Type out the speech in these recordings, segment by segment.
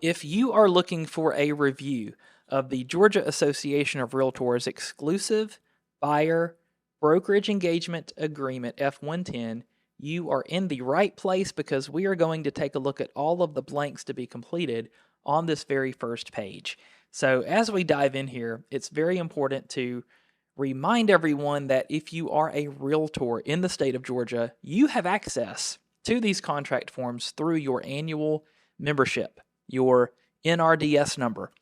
If you are looking for a review of the Georgia Association of REALTORS exclusive Buyer Brokerage Engagement Agreement F110, you are in the right place because we are going to take a look at all of the blanks to be completed on this very first page. So as we dive in here, it's very important to remind everyone that if you are a realtor in the state of Georgia, you have access to these contract forms through your annual membership, your NRDS number.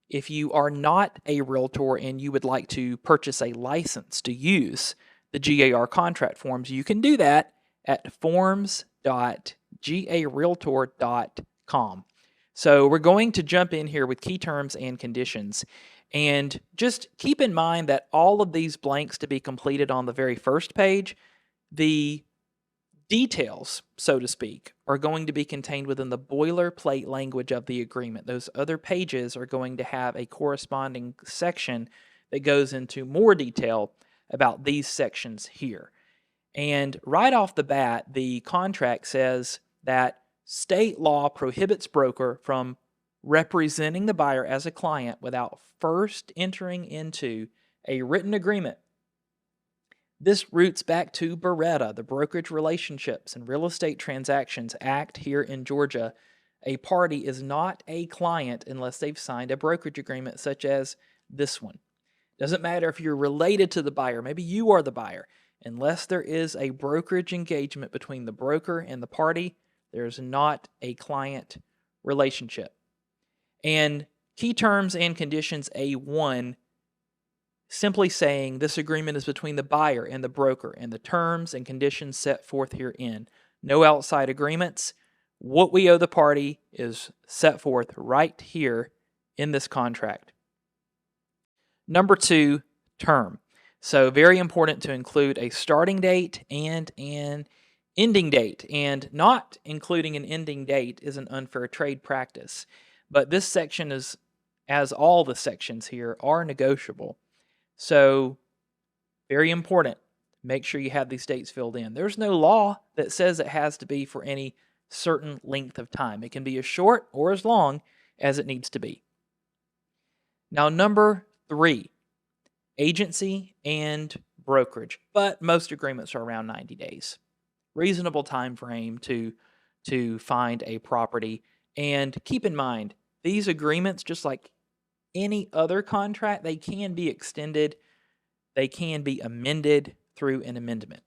If you are not a realtor and you would like to purchase a license to use the GAR contract forms, you can do that at forms.garealtor.com. So we're going to jump in here with key terms and conditions. And just keep in mind that all of these blanks to be completed on the very first page, the details, so to speak, are going to be contained within the boilerplate language of the agreement. Those other pages are going to have a corresponding section that goes into more detail about these sections here. And right off the bat, the contract says that state law prohibits broker from representing the buyer as a client without first entering into a written agreement. This roots back to BRRETA, the Brokerage Relationships and Real Estate Transactions Act here in Georgia. A party is not a client unless they've signed a brokerage agreement such as this one. Doesn't matter if you're related to the buyer, maybe you are the buyer. Unless there is a brokerage engagement between the broker and the party, there's not a client relationship. And key terms and conditions A1, simply saying this agreement is between the buyer and the broker and the terms and conditions set forth herein. No outside agreements. What we owe the party is set forth right here in this contract. Number 2, term. So very important to include a starting date and an ending date. And not including an ending date is an unfair trade practice. But this section is, as all the sections here, are negotiable. So very important. Make sure you have these dates filled in. There's no law that says it has to be for any certain length of time. It can be as short or as long as it needs to be. Now, number 3. Agency and brokerage, but most agreements are around 90 days. Reasonable time frame to find a property. And keep in mind, these agreements, just like any other contract, they can be extended, they can be amended through an amendment.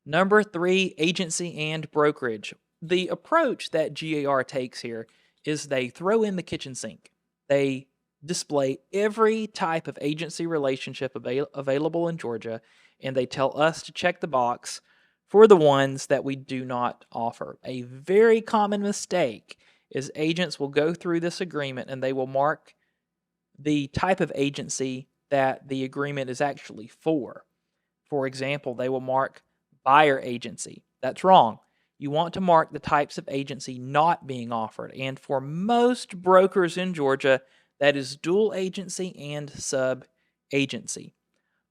Number 3, agency and brokerage. The approach that GAR takes here is they throw in the kitchen sink. They display every type of agency relationship available in Georgia, and they tell us to check the box for the ones that we do not offer. A very common mistake is agents will go through this agreement and they will mark the type of agency that the agreement is actually for. For example, they will mark buyer agency. That's wrong. You want to mark the types of agency not being offered. And for most brokers in Georgia, that is dual agency and sub-agency.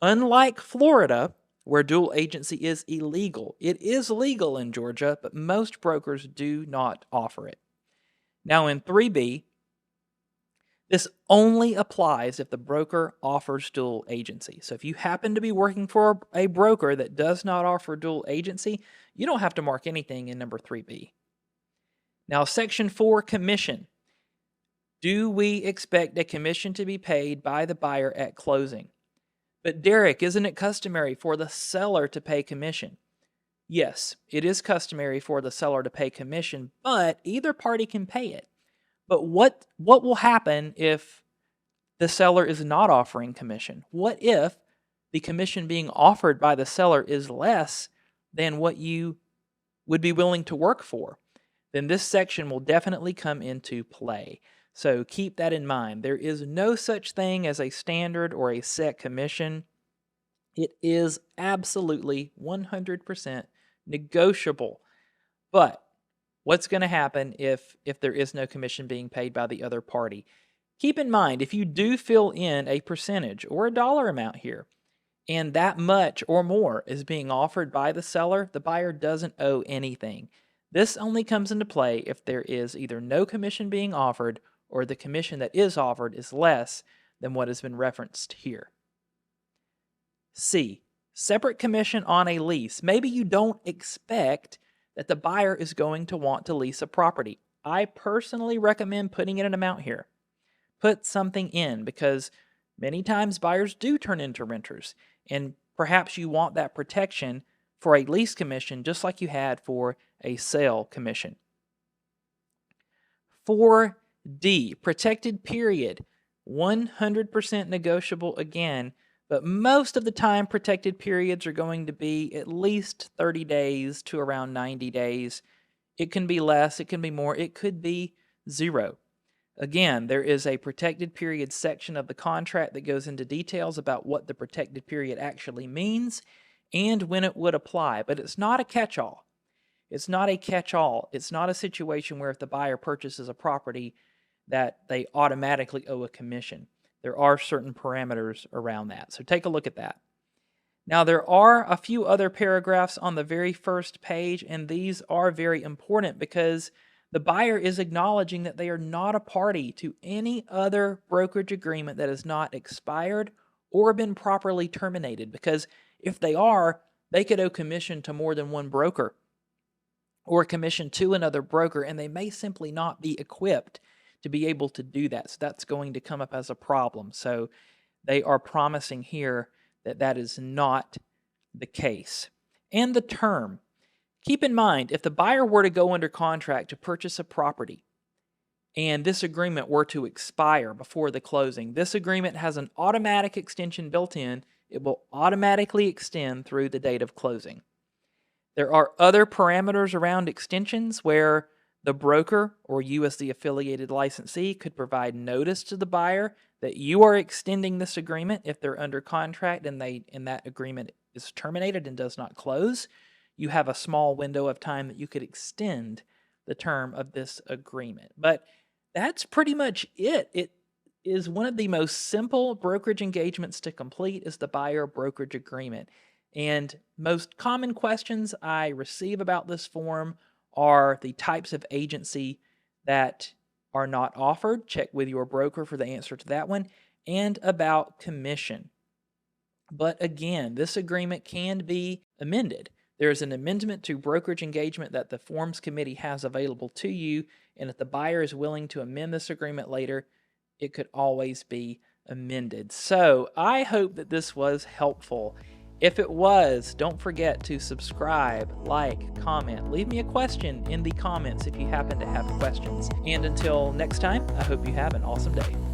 Unlike Florida, where dual agency is illegal. It is legal in Georgia, but most brokers do not offer it. Now in 3B, this only applies if the broker offers dual agency. So if you happen to be working for a broker that does not offer dual agency, you don't have to mark anything in number 3B. Now Section 4, commission. Do we expect a commission to be paid by the buyer at closing? But Derek, isn't it customary for the seller to pay commission? Yes, it is customary for the seller to pay commission, but either party can pay it. But what will happen if the seller is not offering commission? What if the commission being offered by the seller is less than what you would be willing to work for? Then this section will definitely come into play. So keep that in mind. There is no such thing as a standard or a set commission. It is absolutely 100% negotiable. But what's going to happen if there is no commission being paid by the other party? Keep in mind, if you do fill in a percentage or a dollar amount here, and that much or more is being offered by the seller, the buyer doesn't owe anything. This only comes into play if there is either no commission being offered or the commission that is offered is less than what has been referenced here. C, separate commission on a lease. Maybe you don't expect that the buyer is going to want to lease a property. I personally recommend putting in an amount here. Put something in because many times buyers do turn into renters, and perhaps you want that protection for a lease commission just like you had for a sale commission. 4D, protected period. 100% negotiable again, but most of the time protected periods are going to be at least 30 days to around 90 days. It can be less, it can be more, it could be 0. Again, there is a protected period section of the contract that goes into details about what the protected period actually means and when it would apply, but it's not a catch-all. It's not a catch-all. It's not a situation where if the buyer purchases a property that they automatically owe a commission. There are certain parameters around that. So take a look at that. Now, there are a few other paragraphs on the very first page, and these are very important because the buyer is acknowledging that they are not a party to any other brokerage agreement that has not expired or been properly terminated, because if they are, they could owe commission to more than one broker or commission to another broker, and they may simply not be equipped to be able to do that. So that's going to come up as a problem. So they are promising here that that is not the case. And the term. Keep in mind, if the buyer were to go under contract to purchase a property and this agreement were to expire before the closing, this agreement has an automatic extension built in. It will automatically extend through the date of closing. There are other parameters around extensions where the broker or you as the affiliated licensee could provide notice to the buyer that you are extending this agreement if they're under contract and that agreement is terminated and does not close. You have a small window of time that you could extend the term of this agreement. But that's pretty much it. It is one of the most simple brokerage engagements to complete is the buyer brokerage agreement. And most common questions I receive about this form are the types of agency that are not offered. Check with your broker for the answer to that one, and about commission. But again, this agreement can be amended. There is an amendment to brokerage engagement that the forms committee has available to you, and if the buyer is willing to amend this agreement later, it could always be amended. So I hope that this was helpful. If it was, don't forget to subscribe, like, comment. Leave me a question in the comments if you happen to have questions. And until next time, I hope you have an awesome day.